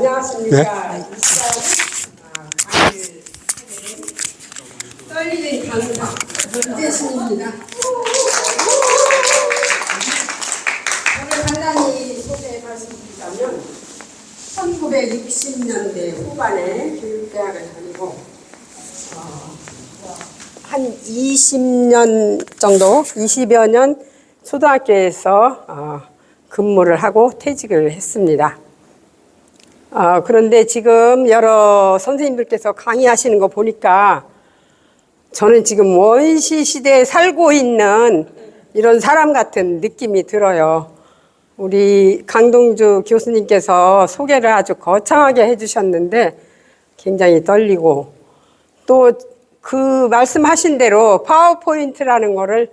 안녕하십니까. 이 시간은 떨리는 강사 문재신입니다. 오늘 간단히 소개 말씀드리자면 1960년대 후반에 교육대학을 다니고 한 20년 정도, 20여 년 초등학교에서 근무를 하고 퇴직을 했습니다. 그런데 지금 여러 선생님들께서 강의하시는 거 보니까 저는 지금 원시 시대에 살고 있는 이런 사람 같은 느낌이 들어요. 우리 강동주 교수님께서 소개를 아주 거창하게 해주셨는데 굉장히 떨리고, 또 그 말씀하신 대로 파워포인트라는 거를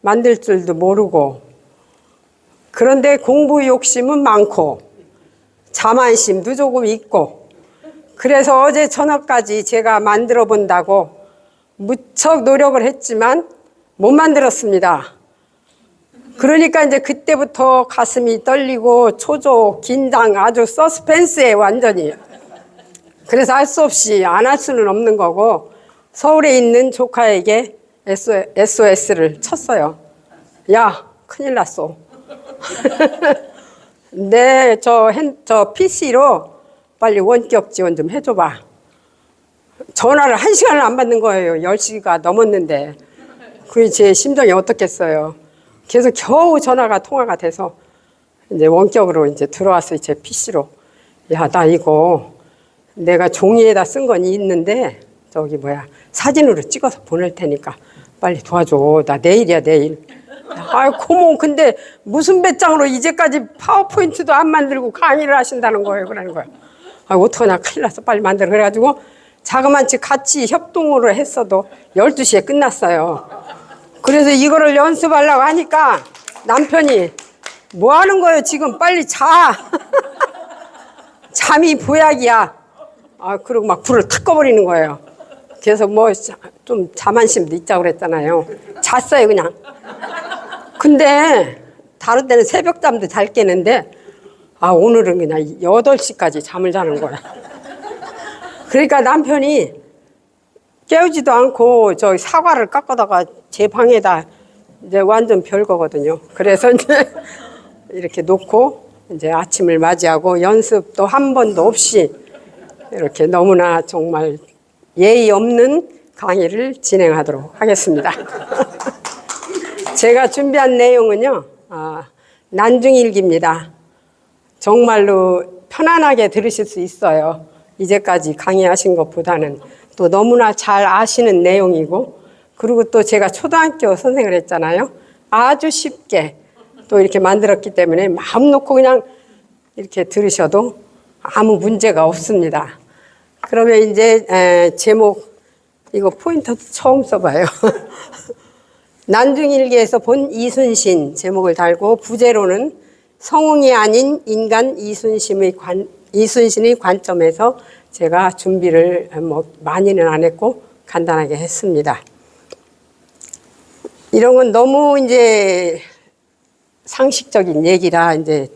만들 줄도 모르고, 그런데 공부 욕심은 많고 자만심도 조금 있고, 그래서 어제 저녁까지 제가 만들어 본다고 무척 노력을 했지만 못 만들었습니다. 그러니까 이제 그때부터 가슴이 떨리고 초조, 긴장, 아주 서스펜스에 완전히. 그래서 할 수 없이 안 할 수는 없는 거고 서울에 있는 조카에게 SOS를 쳤어요. 야, 큰일 났어. 네, 저 PC로 빨리 원격 지원 좀 해줘봐. 전화를 1시간을 안 받는 거예요. 10시가 넘었는데. 그게 제 심정이 어떻겠어요. 그래서 겨우 전화가 통화가 돼서 이제 원격으로 이제 들어왔어요. 제 PC로. 야, 나 이거 내가 종이에다 쓴 건 있는데 사진으로 찍어서 보낼 테니까 빨리 도와줘. 나 내일이야, 내일. 고모, 근데 무슨 배짱으로 이제까지 파워포인트도 안 만들고 강의를 하신다는 거예요. 그러는 거예요. 어떡하냐, 큰일 났어. 빨리 만들어. 그래가지고 자그마치 같이 협동으로 했어도 12시에 끝났어요. 그래서 이거를 연습하려고 하니까 남편이 뭐 하는 거예요, 지금? 빨리 자. 잠이 보약이야. 그리고 막 불을 탁 꺼버리는 거예요. 그래서 좀 자만심도 있자고 그랬잖아요. 잤어요, 그냥. 근데 다른 때는 새벽잠도 잘 깨는데 오늘은 그냥 8시까지 잠을 자는 거야. 그러니까 남편이 깨우지도 않고 저 사과를 깎아다가 제 방에다 이제 완전 별거거든요. 그래서 이제 이렇게 놓고 이제 아침을 맞이하고 연습도 한 번도 없이 이렇게 너무나 정말 예의 없는 강의를 진행하도록 하겠습니다. 제가 준비한 내용은요, 난중일기입니다. 정말로 편안하게 들으실 수 있어요. 이제까지 강의하신 것보다는 또 너무나 잘 아시는 내용이고, 그리고 또 제가 초등학교 선생을 했잖아요. 아주 쉽게 또 이렇게 만들었기 때문에 마음 놓고 그냥 이렇게 들으셔도 아무 문제가 없습니다. 그러면 이제 제목, 이거 포인터 처음 써봐요. 난중일기에서 본 이순신 제목을 달고, 부제로는 성웅이 아닌 인간 이순신의 관점에서 제가 준비를 많이는 안 했고 간단하게 했습니다. 이런 건 너무 이제 상식적인 얘기라 이제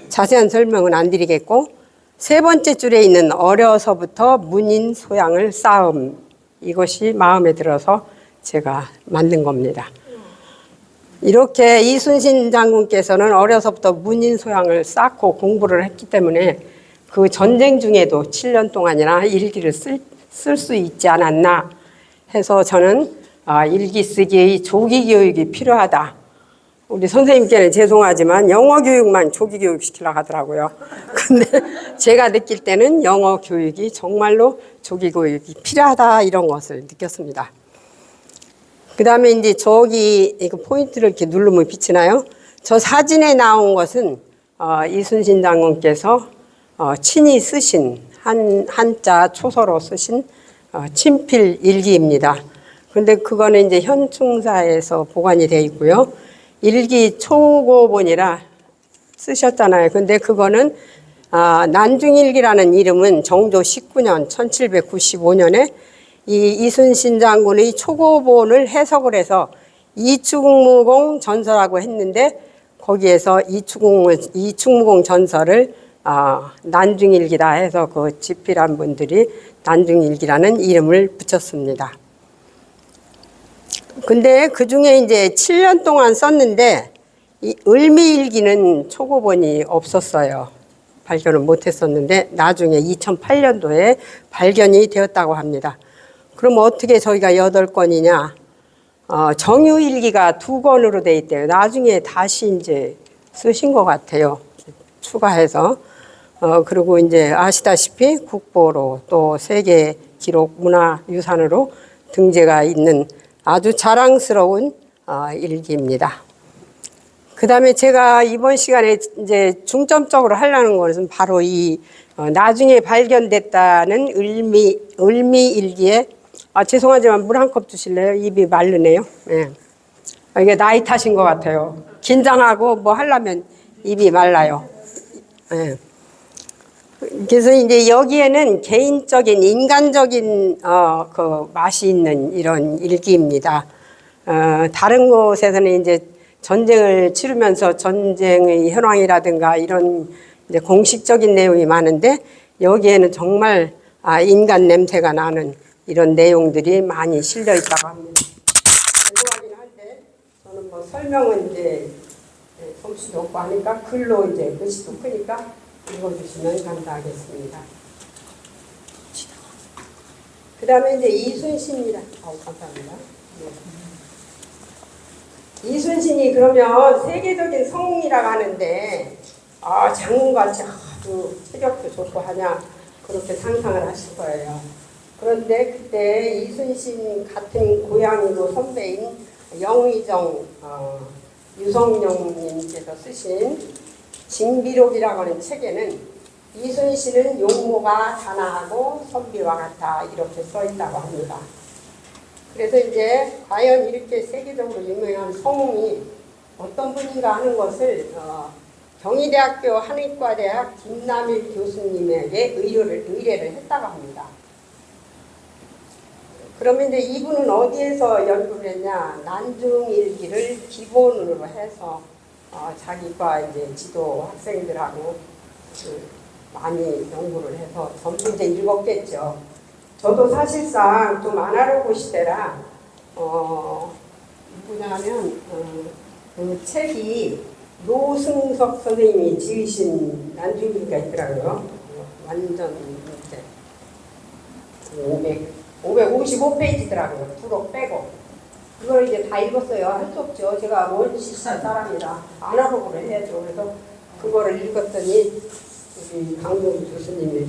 자세한 설명은 안 드리겠고, 세 번째 줄에 있는 어려서부터 문인 소양을 쌓음, 이것이 마음에 들어서 제가 만든 겁니다. 이렇게 이순신 장군께서는 어려서부터 문인 소양을 쌓고 공부를 했기 때문에 그 전쟁 중에도 7년 동안이나 일기를 쓸 수 있지 않았나 해서 저는 일기 쓰기의 조기 교육이 필요하다. 우리 선생님께는 죄송하지만 영어 교육만 조기 교육 시키려고 하더라고요. 근데 제가 느낄 때는 영어 교육이 정말로 조기 교육이 필요하다, 이런 것을 느꼈습니다. 그 다음에 이제 저기 이거 포인트를 이렇게 누르면 비치나요? 저 사진에 나온 것은 이순신 장군께서 친히 쓰신 한자 초서로 쓰신 친필 일기입니다. 그런데 그거는 이제 현충사에서 보관이 되어 있고요. 일기 초고본이라 쓰셨잖아요. 근데 그거는 난중일기라는 이름은 정조 19년 1795년에 이 이순신 장군의 초고본을 해석을 해서 이충무공 전서라고 했는데, 거기에서 이충무공 전설을 난중일기다 해서 그 집필한 분들이 난중일기라는 이름을 붙였습니다. 근데 그 중에 이제 7년 동안 썼는데 이 을미일기는 초고본이 없었어요. 발견을 못했었는데 나중에 2008년도에 발견이 되었다고 합니다. 그럼 어떻게 저희가 8권이냐? 정유일기가 2권으로 돼 있대요. 나중에 다시 이제 쓰신 것 같아요. 추가해서. 그리고 이제 아시다시피 국보로 또 세계 기록 문화유산으로 등재가 있는 아주 자랑스러운 일기입니다. 그 다음에 제가 이번 시간에 이제 중점적으로 하려는 것은 바로 이 나중에 발견됐다는 을미일기에 죄송하지만 물 한 컵 주실래요? 입이 마르네요. 네. 이게 나이 탓인 것 같아요. 긴장하고 뭐 하려면 입이 말라요. 네. 그래서 이제 여기에는 개인적인 인간적인 그 맛이 있는 이런 일기입니다. 다른 곳에서는 이제 전쟁을 치르면서 전쟁의 현황이라든가 이런 이제 공식적인 내용이 많은데 여기에는 정말 인간 냄새가 나는 이런 내용들이 많이 실려 있다고 합니다. 죄송하긴 한데 저는 뭐 설명은 이제 솜씨도 없고 하니까 글로 이제 글씨도 크니까 읽어주시면 감사하겠습니다. 그 다음에 이제 이순신이라, 감사합니다. 네. 이순신이 그러면 세계적인 성이라고 하는데, 장군같이 아주 체격도 좋고 하냐, 그렇게 상상을 하실 거예요. 그런데 그때 이순신 같은 고향이고 선배인 영의정, 유성룡님께서 쓰신 징비록이라고 하는 책에는 이순신은 용모가 단아하고 선비와 같아 이렇게 써 있다고 합니다. 그래서 이제 과연 이렇게 세계적으로 유명한 성웅이 어떤 분인가 하는 것을 경희대학교 한의과대학 김남일 교수님에게 의뢰를 했다고 합니다. 그러면 이제 이분은 어디에서 연구를 했냐? 난중일기를 기본으로 해서 자기과 이제 지도 학생들하고 많이 연구를 해서 전부 이제 읽었겠죠. 저도 사실상 좀 아날로그 시대라 누구냐면 그 책이 노승석 선생님이 지으신 난중일기가 있더라고요. 완전 이제 555페이지더라고요. 부록 빼고. 그걸 이제 다 읽었어요. 할 수 없죠. 제가 원시시한 사람이라 아날로그를 해야죠. 그래서 그거를 읽었더니 우리 강동희 교수님이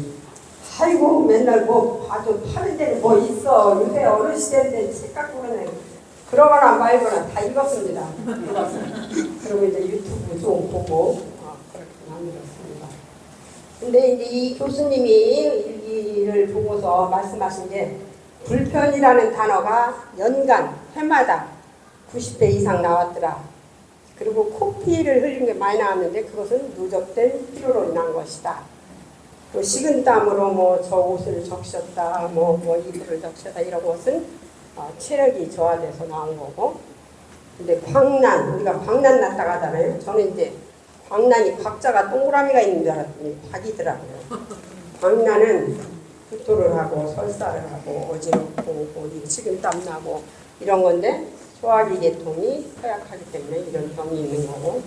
아이고 맨날 뭐 봐도 파는 데는 뭐 있어. 요새 어느 시대인데 책 갖고 그러네. 그러거나 말거나 다 읽었습니다. 그리고 이제 유튜브 좀 보고 그렇게 만들었습니다. 근데 이제 이 교수님이 일기를 보고서 말씀하신 게 불편이라는 단어가 연간 해마다 90회 이상 나왔더라. 그리고 코피를 흘린 게 많이 나왔는데 그것은 누적된 피로로 인한 것이다. 또 식은땀으로 뭐 저 옷을 적셨다, 뭐 이불을 적셨다 이런 것은 체력이 저하돼서 나온 거고. 근데 광난, 우리가 광난 났다고 하잖아요. 저는 이제 광난이 곽자가 동그라미가 있는 줄 알았더니 박이더라고요. 광난은 구토를 하고 설사를 하고 어지럽고 어디 식은땀 나고 이런 건데 소화기 계통이 허약하기 때문에 이런 병이 있는 거고.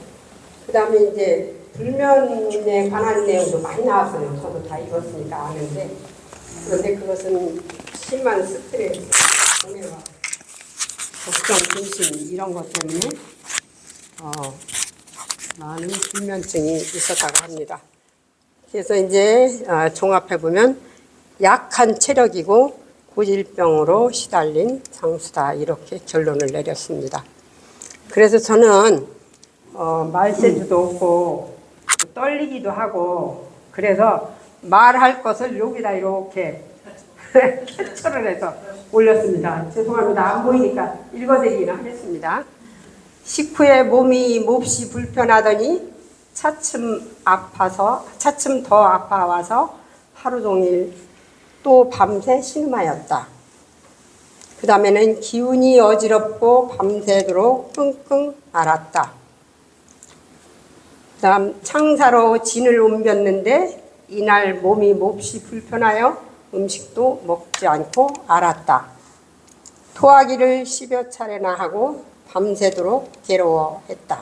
그 다음에 이제 불면에 관한 내용도 많이 나왔어요. 저도 다 읽었으니까 아는데. 그런데 그것은 심한 스트레스, 고뇌와 걱정, 근심 이런 것 때문에 많은 불면증이 있었다고 합니다. 그래서 이제 종합해 보면 약한 체력이고 고질병으로 시달린 장수다 이렇게 결론을 내렸습니다. 그래서 저는 말재주도 없고 떨리기도 하고 그래서 말할 것을 여기다 이렇게 캡처를 해서 올렸습니다. 죄송합니다. 안 보이니까 읽어드리기는 하겠습니다. 식후에 몸이 몹시 불편하더니 차츰 더 아파와서 하루 종일 또 밤새 신음하였다. 그 다음에는 기운이 어지럽고 밤새도록 끙끙 앓았다. 그다음 창사로 진을 옮겼는데 이날 몸이 몹시 불편하여 음식도 먹지 않고 앓았다. 토하기를 10여 차례나 하고 밤새도록 괴로워했다.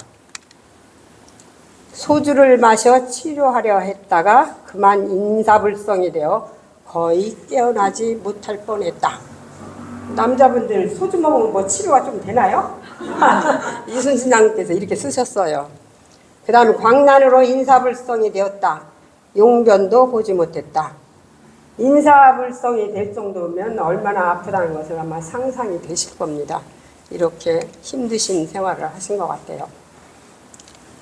소주를 마셔 치료하려 했다가 그만 인사불성이 되어 거의 깨어나지 못할 뻔했다. 남자분들 소주 먹으면 뭐 치료가 좀 되나요? 이순신 장께서 이렇게 쓰셨어요. 그 다음에 광난으로 인사불성이 되었다. 용변도 보지 못했다. 인사불성이 될 정도면 얼마나 아프다는 것을 아마 상상이 되실 겁니다. 이렇게 힘드신 생활을 하신 것 같아요.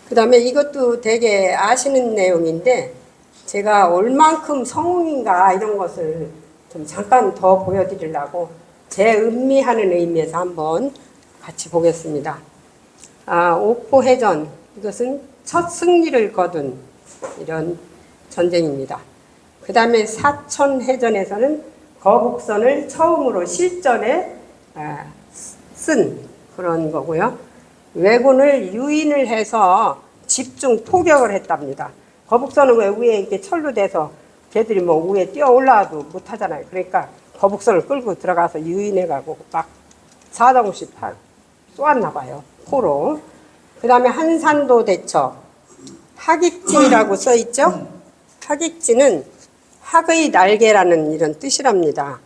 그 다음에 이것도 되게 아시는 내용인데 제가 얼만큼 성웅인가 이런 것을 좀 잠깐 더 보여드리려고 재음미하는 의미에서 한번 같이 보겠습니다. 옥포해전, 이것은 첫 승리를 거둔 이런 전쟁입니다. 그 다음에 사천해전에서는 거북선을 처음으로 실전에 쓴 그런 거고요. 왜군을 유인을 해서 집중 포격을 했답니다. 거북선은 왜 위에 이렇게 철로 돼서 걔들이 뭐 위에 뛰어 올라와도 못 하잖아요. 그러니까 거북선을 끌고 들어가서 유인해가고 막 4.5씩 쏘았나 봐요. 포로. 그 다음에 한산도 대처. 학익진이라고 써있죠? 학익진은 학의 날개라는 이런 뜻이랍니다.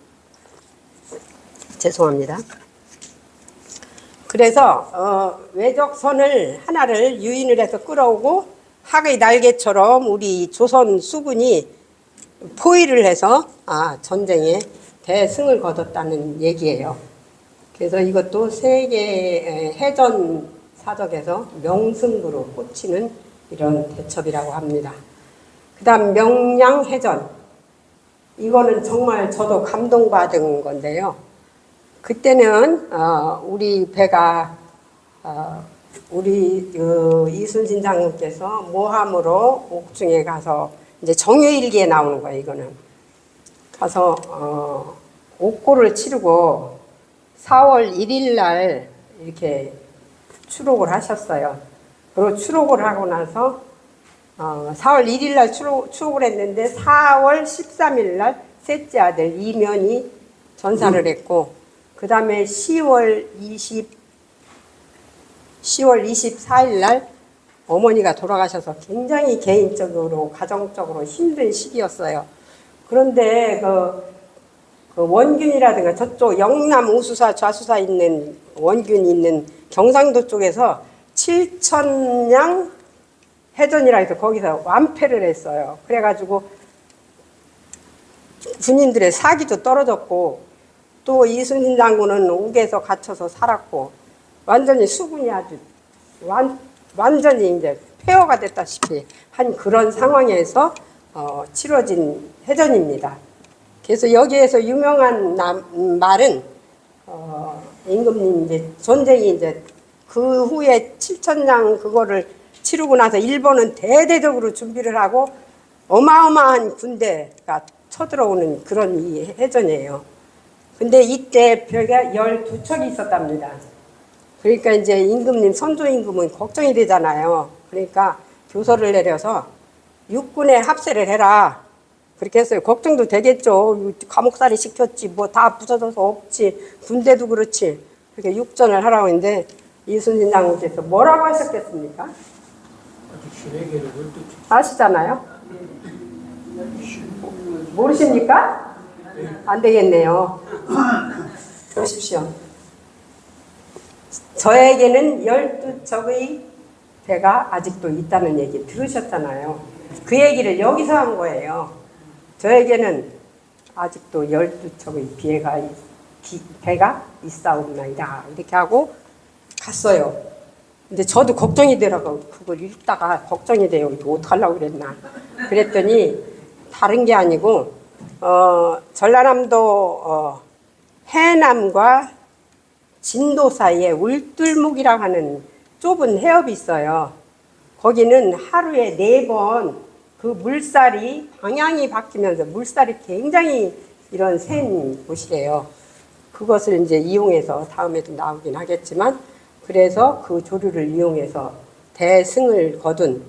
죄송합니다. 그래서 외적선을 하나를 유인을 해서 끌어오고 학의 날개처럼 우리 조선 수군이 포위를 해서 전쟁에 대승을 거뒀다는 얘기예요. 그래서 이것도 세계 해전 사적에서 명승부로 꽂히는 이런 대첩이라고 합니다. 그 다음 명량해전. 이거는 정말 저도 감동받은 건데요. 그때는 우리 배가 우리 이순신 장군께서 모함으로 옥중에 가서 이제 정유일기에 나오는 거예요. 이거는 가서 옥고를 치르고 4월 1일 날 이렇게 추록을 하셨어요. 그리고 추록을 하고 나서 4월 1일 날 추록을 했는데 4월 13일 날 셋째 아들 이면이 전사를 했고 그 다음에 10월 24일 날 어머니가 돌아가셔서 굉장히 개인적으로 가정적으로 힘든 시기였어요. 그런데 그 원균이라든가 저쪽 영남 우수사 좌수사 있는 원균이 있는 경상도 쪽에서 7천량 해전이라 해서 거기서 완패를 했어요. 그래가지고 군인들의 사기도 떨어졌고 또 이순신 장군은 옥에서 갇혀서 살았고 완전히 수군이 아주 완전히 이제 폐허가 됐다시피 한 그런 상황에서 치러진 해전입니다. 그래서 여기에서 유명한 말은 임금님 이제 전쟁이 이제 그 후에 7천량 그거를 치르고 나서 일본은 대대적으로 준비를 하고 어마어마한 군대가 쳐들어오는 그런 이 해전이에요. 근데 이때 벽에 12척이 있었답니다. 그러니까 이제 임금님, 선조 임금은 걱정이 되잖아요. 그러니까 교서를 내려서 육군에 합세를 해라. 그렇게 했어요. 걱정도 되겠죠. 감옥살이 시켰지. 뭐 다 부서져서 없지. 군대도 그렇지. 그렇게 육전을 하라고 했는데 이순신 장군께서 뭐라고 하셨겠습니까? 아시잖아요? 모르십니까? 안 되겠네요. 보십시오. 저에게는 12척의 배가 아직도 있다는 얘기 들으셨잖아요. 그 얘기를 여기서 한 거예요. 저에게는 아직도 12척의 배가 있사옵나이다. 이렇게 하고 갔어요. 근데 저도 걱정이 되라고 그걸 읽다가 걱정이 돼요. 이거 어떡하려고 그랬나. 그랬더니 다른 게 아니고 전라남도 해남과 진도 사이에 울들목이라고 하는 좁은 해협이 있어요. 거기는 하루에 4번 그 물살이 방향이 바뀌면서 물살이 굉장히 이런 센 곳이래요. 그것을 이제 이용해서 다음에도 나오긴 하겠지만 그래서 그 조류를 이용해서 대승을 거둔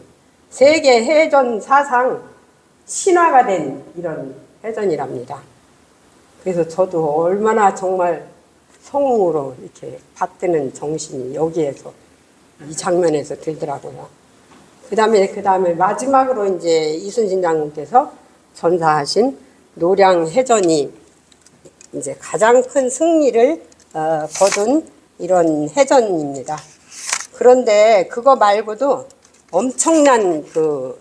세계 해전 사상 신화가 된 이런 해전이랍니다. 그래서 저도 얼마나 정말 성웅으로 이렇게 받드는 정신이 여기에서 이 장면에서 들더라고요. 그 다음에 마지막으로 이제 이순신 장군께서 전사하신 노량 해전이 이제 가장 큰 승리를 거둔 이런 해전입니다. 그런데 그거 말고도 엄청난 그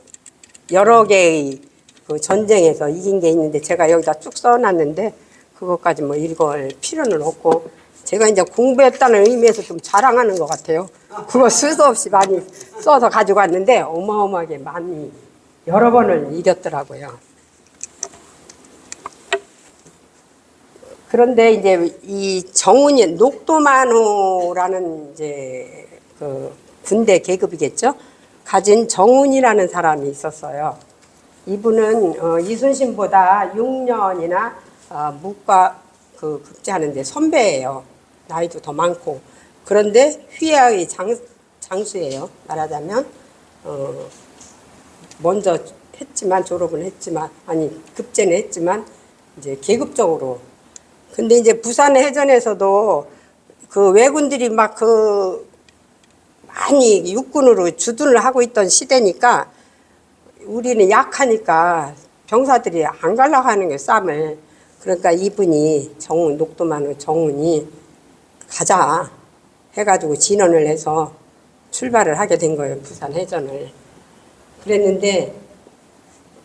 여러 개의 그 전쟁에서 이긴 게 있는데 제가 여기다 쭉 써놨는데 그것까지 뭐 읽을 필요는 없고 제가 이제 공부했다는 의미에서 좀 자랑하는 것 같아요. 그거 수도 없이 많이 써서 가지고 왔는데 어마어마하게 많이 여러 번을 이겼더라고요. 그런데 이제 이 정운이 녹도만호라는 이제 그 군대 계급이겠죠. 가진 정운이라는 사람이 있었어요. 이분은 이순신보다 6년이나 무과 그 급제하는데 선배예요. 나이도 더 많고. 그런데 휘하의 장수예요. 말하자면 먼저 했지만 졸업은 했지만 아니 급제는 했지만 이제 계급적으로. 근데 이제 부산 해전에서도 그 왜군들이 막 그 많이 육군으로 주둔을 하고 있던 시대니까 우리는 약하니까 병사들이 안 가려고 하는 게 쌈을. 그러니까 이분이 정운 녹도만호 정운이 가자 해가지고 진언을 해서 출발을 하게 된 거예요. 부산 해전을. 그랬는데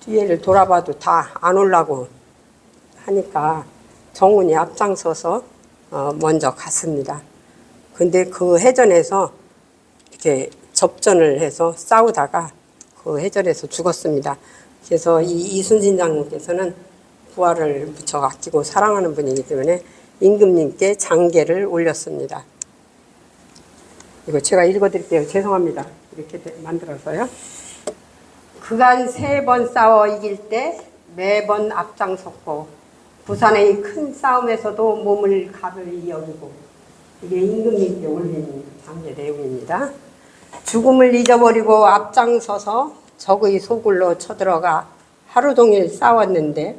뒤에를 돌아봐도 다 안 오려고 하니까 정운이 앞장서서 먼저 갔습니다. 근데 그 해전에서 이렇게 접전을 해서 싸우다가 그 해전에서 죽었습니다. 그래서 이 이순신 장군께서는 부하를 무척 아끼고 사랑하는 분이기 때문에 임금님께 장계를 올렸습니다. 이거 제가 읽어드릴게요. 죄송합니다. 이렇게 만들어서요. 그간 3번 싸워 이길 때 매번 앞장섰고 부산의 큰 싸움에서도 몸을 가벼이 여기고 이게 임금님께 올린 장계 내용입니다. 죽음을 잊어버리고 앞장서서 적의 소굴로 쳐들어가 하루 종일 싸웠는데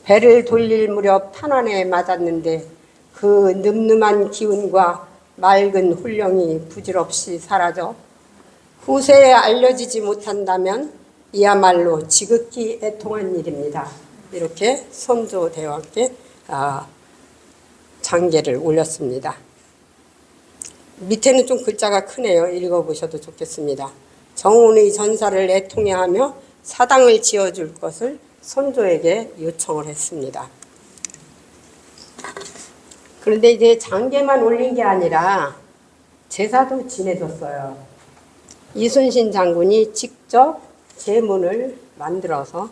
배를 돌릴 무렵 탄환에 맞았는데 그 늠름한 기운과 맑은 훈령이 부질없이 사라져 후세에 알려지지 못한다면 이야말로 지극히 애통한 일입니다. 이렇게 선조대왕께 장계를 올렸습니다. 밑에는 좀 글자가 크네요. 읽어보셔도 좋겠습니다. 정운의 전사를 애통해하며 사당을 지어줄 것을 선조에게 요청을 했습니다. 그런데 이제 장계만 올린 게 아니라 제사도 지내줬어요. 이순신 장군이 직접 제문을 만들어서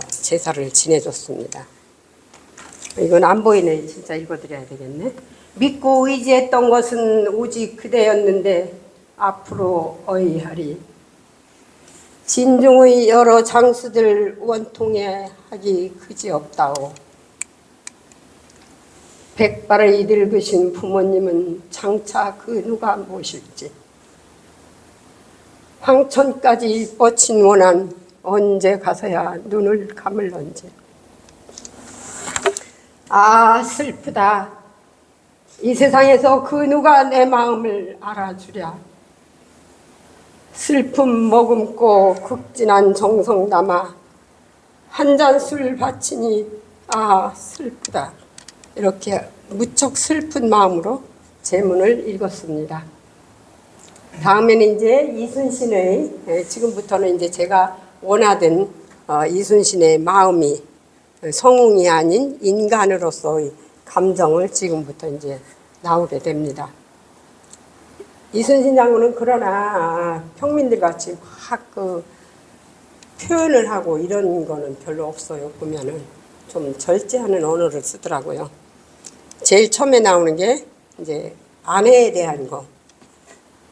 제사를 지내줬습니다. 이건 안 보이네. 진짜 읽어드려야 되겠네. 믿고 의지했던 것은 오직 그대였는데 앞으로 어이하리. 진중의 여러 장수들 원통해 하기 그지없다오. 백발의 늙으신 부모님은 장차 그 누가 모실지. 황천까지 뻗친 원한 언제 가서야 눈을 감을런지. 아 슬프다. 이 세상에서 그 누가 내 마음을 알아주랴. 슬픔 머금고 극진한 정성 담아 한 잔 술 바치니 아 슬프다. 이렇게 무척 슬픈 마음으로 제문을 읽었습니다. 다음에는 이제 이순신의 지금부터는 이제 제가 원하던 이순신의 마음이 성웅이 아닌 인간으로서의 감정을 지금부터 이제 나오게 됩니다. 이순신 장군은 그러나 평민들 같이 막 그 표현을 하고 이런 거는 별로 없어요. 보면은 좀 절제하는 언어를 쓰더라고요. 제일 처음에 나오는 게 이제 아내에 대한 거.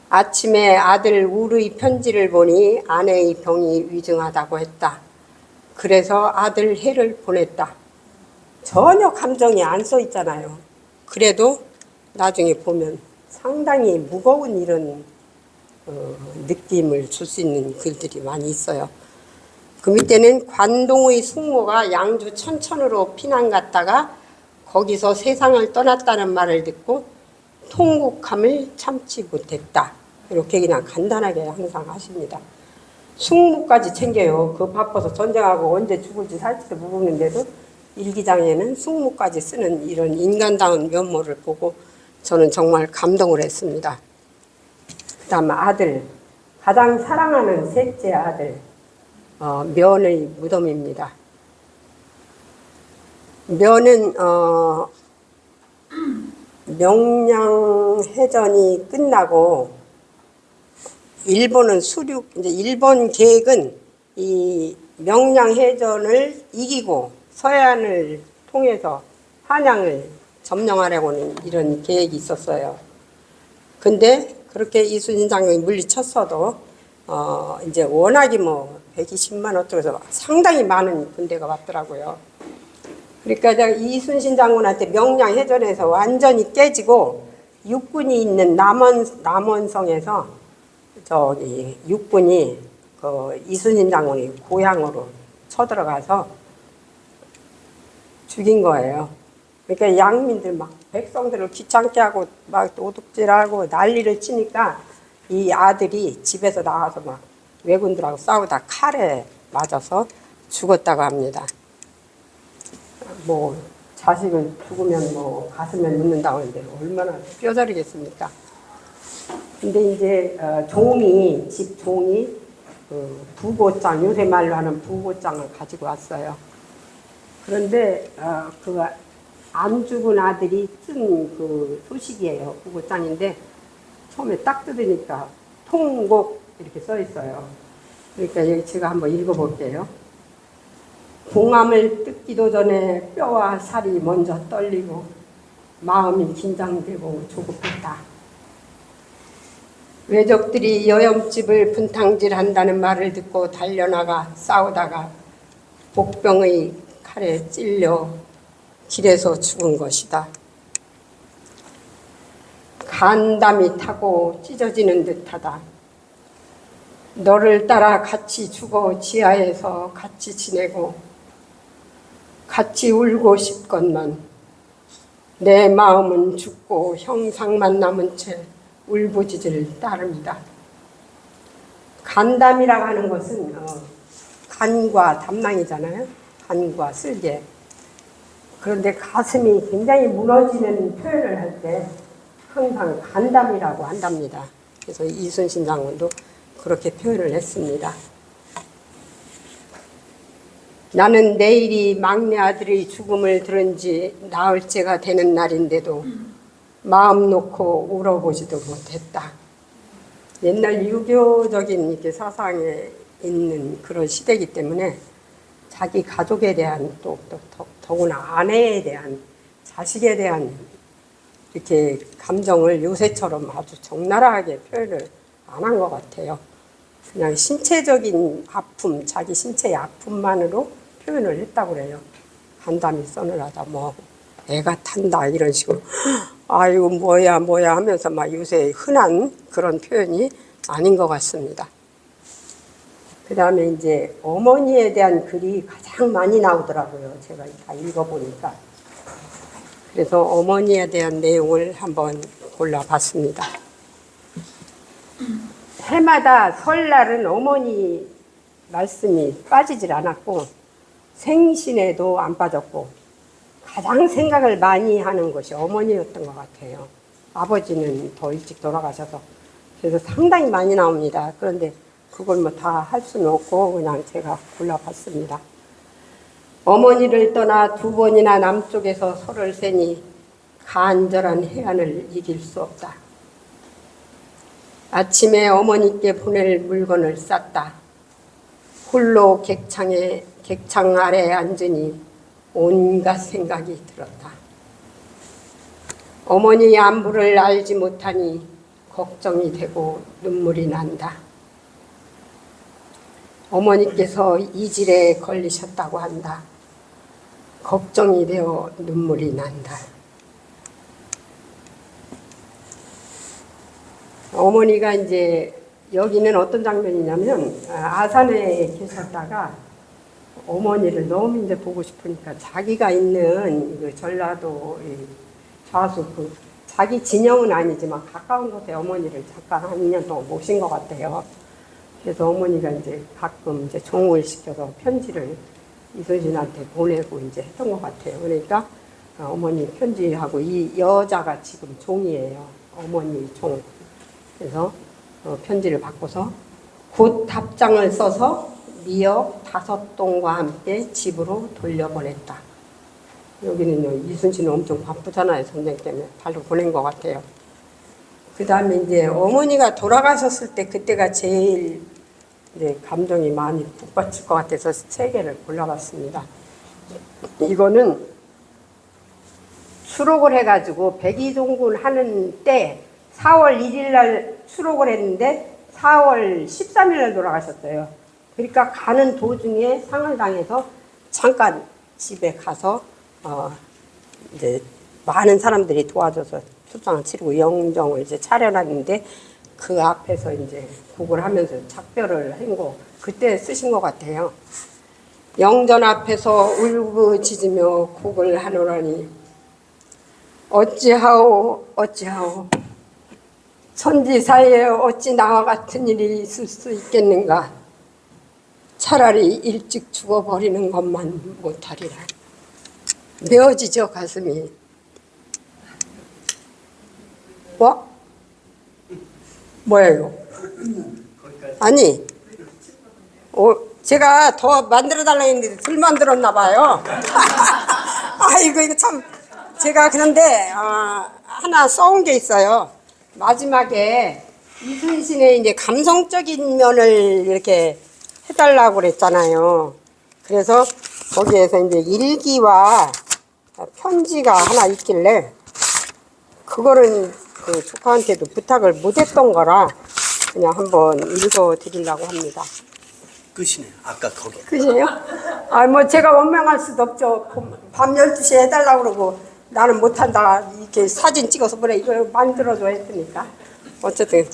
아침에 아들 우르의 편지를 보니 아내의 병이 위중하다고 했다. 그래서 아들 해를 보냈다. 전혀 감정이 안 써 있잖아요. 그래도 나중에 보면 상당히 무거운 이런 느낌을 줄 수 있는 글들이 많이 있어요. 그 밑에는 관동의 숙모가 양주 천천으로 피난 갔다가 거기서 세상을 떠났다는 말을 듣고 통곡함을 참지 못했다. 이렇게 그냥 간단하게 항상 하십니다. 숙모까지 챙겨요. 그 바빠서 전쟁하고 언제 죽을지 살지도 모르는데도 일기장에는 숙모까지 쓰는 이런 인간다운 면모를 보고 저는 정말 감동을 했습니다. 그 다음 아들, 가장 사랑하는 셋째 아들, 면의 무덤입니다. 면은 명량해전이 끝나고 일본은 이제 일본 계획은 이 명량해전을 이기고 서해안을 통해서 한양을 점령하려고는 이런 계획이 있었어요. 근데 그렇게 이순신 장군이 물리쳤어도 이제 워낙이 뭐 120만 어쩌고서 상당히 많은 군대가 왔더라고요. 그러니까 이순신 장군한테 명량해전에서 완전히 깨지고 육군이 있는 남원성에서 저기 육군이 그 이순신 장군이 고향으로 쳐들어가서 죽인 거예요. 그러니까 양민들 막 백성들을 귀찮게 하고 막 도둑질하고 난리를 치니까 이 아들이 집에서 나와서 막 왜군들하고 싸우다 칼에 맞아서 죽었다고 합니다. 뭐 자식을 죽으면 뭐 가슴에 묻는다고 하는데 얼마나 뼈저리겠습니까? 근데 이제 집 종이 부고장, 요새 말로 하는 부고장을 가지고 왔어요. 그런데 그 안 죽은 아들이 쓴 그 소식이에요. 부고장인데 처음에 딱 뜯으니까 통곡 이렇게 써 있어요. 그러니까 여기 제가 한번 읽어볼게요. 봉암을 뜯기도 전에 뼈와 살이 먼저 떨리고 마음이 긴장되고 조급했다. 외적들이 여염집을 분탕질한다는 말을 듣고 달려나가 싸우다가 복병의 칼에 찔려 길에서 죽은 것이다. 간담이 타고 찢어지는 듯하다. 너를 따라 같이 죽어 지하에서 같이 지내고 같이 울고 싶건만 내 마음은 죽고 형상만 남은 채 울부짖을 따름이다. 간담이라고 하는 것은 간과 담낭이잖아요. 간과 쓸개. 그런데 가슴이 굉장히 무너지는 표현을 할 때 항상 간담이라고 한답니다. 그래서 이순신 장군도 그렇게 표현을 했습니다. 나는 내일이 막내 아들의 죽음을 들은 지 나흘째가 되는 날인데도 마음 놓고 울어보지도 못했다. 옛날 유교적인 이렇게 사상에 있는 그런 시대이기 때문에 자기 가족에 대한 또 더구나 아내에 대한 자식에 대한 이렇게 감정을 요새처럼 아주 적나라하게 표현을 안 한 것 같아요. 그냥 신체적인 아픔, 자기 신체의 아픔만으로 표현을 했다고 그래요. 간담이 서늘하다, 뭐 애가 탄다 이런 식으로 아이고 뭐야 하면서 막 요새 흔한 그런 표현이 아닌 것 같습니다. 그 다음에 이제 어머니에 대한 글이 가장 많이 나오더라고요. 제가 다 읽어보니까. 그래서 어머니에 대한 내용을 한번 골라봤습니다. 해마다 설날은 어머니 말씀이 빠지질 않았고 생신에도 안 빠졌고 가장 생각을 많이 하는 것이 어머니였던 것 같아요. 아버지는 더 일찍 돌아가셔서. 그래서 상당히 많이 나옵니다. 그런데 그걸 뭐 다 할 수는 없고 그냥 제가 골라봤습니다. 어머니를 떠나 2번이나 남쪽에서 소를 세니 간절한 해안을 이길 수 없다. 아침에 어머니께 보낼 물건을 쌌다. 홀로 객창 아래에 앉으니 온갖 생각이 들었다. 어머니의 안부를 알지 못하니 걱정이 되고 눈물이 난다. 어머니께서 이질에 걸리셨다고 한다. 걱정이 되어 눈물이 난다. 어머니가 이제 여기는 어떤 장면이냐면 아산에 계셨다가 어머니를 너무 이제 보고 싶으니까 자기가 있는 그 전라도 좌수 그 자기 진영은 아니지만 가까운 곳에 어머니를 잠깐 한 2년 동안 모신 것 같아요. 그래서 어머니가 이제 가끔 이제 종을 시켜서 편지를 이순신한테 보내고 이제 했던 것 같아요. 그러니까 어머니 편지하고 이 여자가 지금 종이에요. 어머니 종. 그래서 편지를 받고서 곧 답장을 써서 미역 5동과 함께 집으로 돌려보냈다. 여기는요, 이순신은 엄청 바쁘잖아요. 전쟁 때문에 발로 보낸 것 같아요. 그 다음에 이제 어머니가 돌아가셨을 때 그때가 제일 이제 감정이 많이 북받칠 것 같아서 3개를 골라봤습니다. 이거는 수록을 해가지고 백이종군 하는 때 4월 1일 날 수록을 했는데 4월 13일 날 돌아가셨어요. 그러니까 가는 도중에 상을 당해서 잠깐 집에 가서 이제 많은 사람들이 도와줘서 출장을 치르고 영정을 이제 차려놨는데 그 앞에서 이제 곡을 하면서 작별을 한 거 그때 쓰신 것 같아요. 영전 앞에서 울부짖으며 곡을 하노라니 어찌하오 어찌하오 천지 사이에 어찌 나와 같은 일이 있을 수 있겠는가. 차라리 일찍 죽어버리는 것만 못하리라. 메어지죠 가슴이. 뭐? 뭐예요? 아니 제가 더 만들어달라고 했는데 덜 만들었나 봐요. 아이고 이거 참 제가 그런데 하나 써온 게 있어요. 마지막에 이순신의 이제 감성적인 면을 이렇게 해달라고 그랬잖아요. 그래서 거기에서 이제 일기와 편지가 하나 있길래 그거를 그 조카한테도 부탁을 못했던 거라 그냥 한번 읽어드리려고 합니다. 끝이네. 아까 거기. 끝이에요? 뭐 제가 원망할 수도 없죠. 밤 12시에 해달라고 그러고 나는 못한다. 이렇게 사진 찍어서 보내. 이걸 만들어줘 했으니까. 어쨌든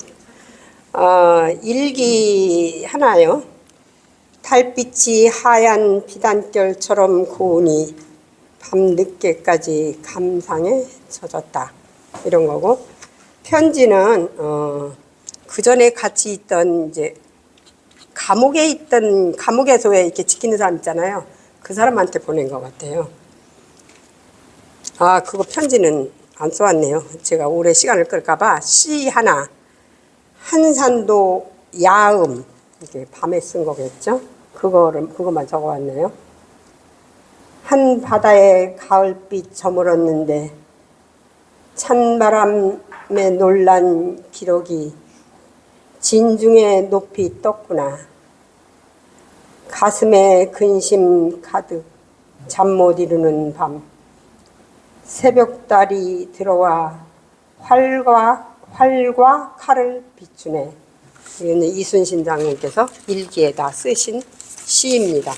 일기 하나요. 달빛이 하얀 비단결처럼 고우니 밤늦게까지 감상에 젖었다. 이런 거고 편지는 그 전에 같이 있던 이제 감옥에서 왜 이렇게 지키는 사람 있잖아요. 그 사람한테 보낸 것 같아요. 그거 편지는 안 써왔네요. 제가 오래 시간을 끌까봐 시 하나 한산도 야음 이게 밤에 쓴 거겠죠. 그것만 적어왔네요. 한 바다에 가을빛 저물었는데 찬바람에 놀란 기록이 진중에 높이 떴구나. 가슴에 근심 가득 잠 못 이루는 밤 새벽달이 들어와 활과 칼을 비추네. 이거는 이순신 장군께서 일기에다 쓰신 시입니다.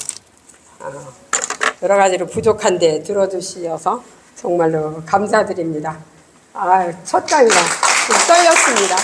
여러 가지로 부족한데 들어주셔서 정말로 감사드립니다. 첫 강의가 좀 떨렸습니다.